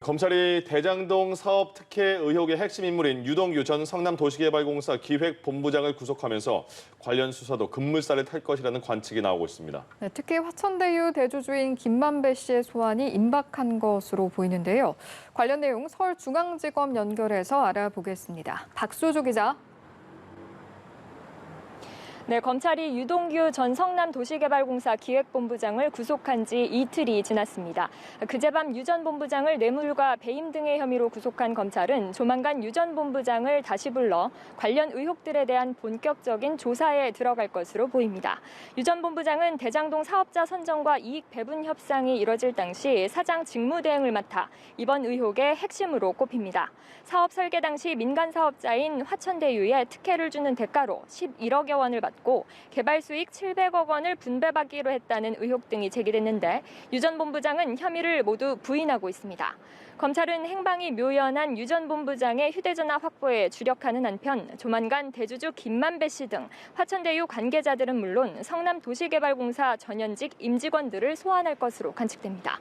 검찰이 대장동 사업 특혜 의혹의 핵심 인물인 유동규 전 성남도시개발공사 기획본부장을 구속하면서 관련 수사도 급물살을 탈 것이라는 관측이 나오고 있습니다. 네, 특히 화천대유 대주주인 김만배 씨의 소환이 임박한 것으로 보이는데요. 관련 내용 서울중앙지검 연결해서 알아보겠습니다. 박수주 기자. 네, 검찰이 유동규 전 성남도시개발공사 기획본부장을 구속한 지 이틀이 지났습니다. 그제밤 유 전 본부장을 뇌물과 배임 등의 혐의로 구속한 검찰은 조만간 유 전 본부장을 다시 불러 관련 의혹들에 대한 본격적인 조사에 들어갈 것으로 보입니다. 유 전 본부장은 대장동 사업자 선정과 이익 배분 협상이 이뤄질 당시 사장 직무대행을 맡아 이번 의혹의 핵심으로 꼽힙니다. 사업 설계 당시 민간 사업자인 화천대유에 특혜를 주는 대가로 11억여 원을 받고 개발 수익 700억 원을 분배받기로 했다는 의혹 등이 제기됐는데 유 전 본부장은 혐의를 모두 부인하고 있습니다. 검찰은 행방이 묘연한 유 전 본부장의 휴대전화 확보에 주력하는 한편 조만간 대주주 김만배 씨 등 화천대유 관계자들은 물론 성남도시개발공사 전현직 임직원들을 소환할 것으로 관측됩니다.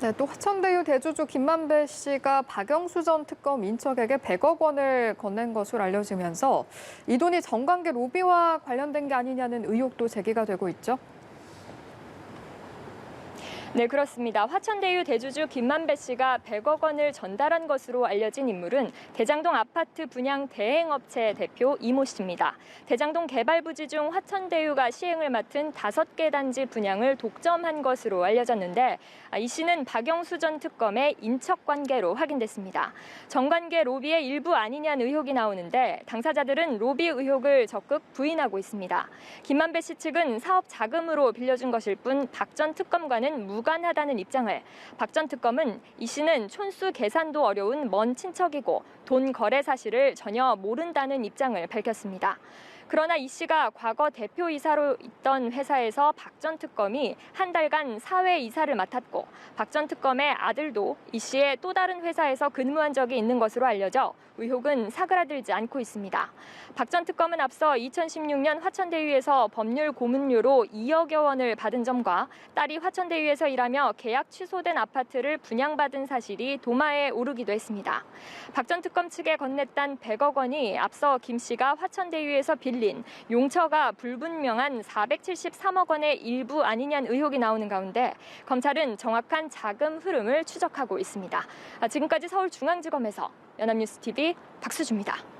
네, 또 화천대유 대주주 김만배 씨가 박영수 전 특검 인척에게 100억 원을 건넨 것으로 알려지면서 이 돈이 정관계 로비와 관련된 게 아니냐는 의혹도 제기가 되고 있죠. 네, 그렇습니다. 화천대유 대주주 김만배 씨가 100억 원을 전달한 것으로 알려진 인물은 대장동 아파트 분양 대행업체 대표 이모 씨입니다. 대장동 개발 부지 중 화천대유가 시행을 맡은 5개 단지 분양을 독점한 것으로 알려졌는데 이 씨는 박영수 전 특검의 인척 관계로 확인됐습니다. 정관계 로비의 일부 아니냐는 의혹이 나오는데 당사자들은 로비 의혹을 적극 부인하고 있습니다. 김만배 씨 측은 사업 자금으로 빌려준 것일 뿐 박 전 특검과는 무관하다는 입장을, 박 전 특검은 이 씨는 촌수 계산도 어려운 먼 친척이고 돈 거래 사실을 전혀 모른다는 입장을 밝혔습니다. 그러나 이 씨가 과거 대표이사로 있던 회사에서 박 전 특검이 한 달간 사회이사를 맡았고 박 전 특검의 아들도 이 씨의 또 다른 회사에서 근무한 적이 있는 것으로 알려져 의혹은 사그라들지 않고 있습니다. 박 전 특검은 앞서 2016년 화천대유에서 법률 고문료로 2억여 원을 받은 점과 딸이 화천대유에서 일하며 계약 취소된 아파트를 분양받은 사실이 도마에 오르기도 했습니다. 박 전 특검 측에 건넸단 100억 원이 앞서 김 씨가 화천대유에서 빌린 용처가 불분명한 473억 원의 일부 아니냐는 의혹이 나오는 가운데 검찰은 정확한 자금 흐름을 추적하고 있습니다. 지금까지 서울중앙지검에서 연합뉴스TV 박수주입니다.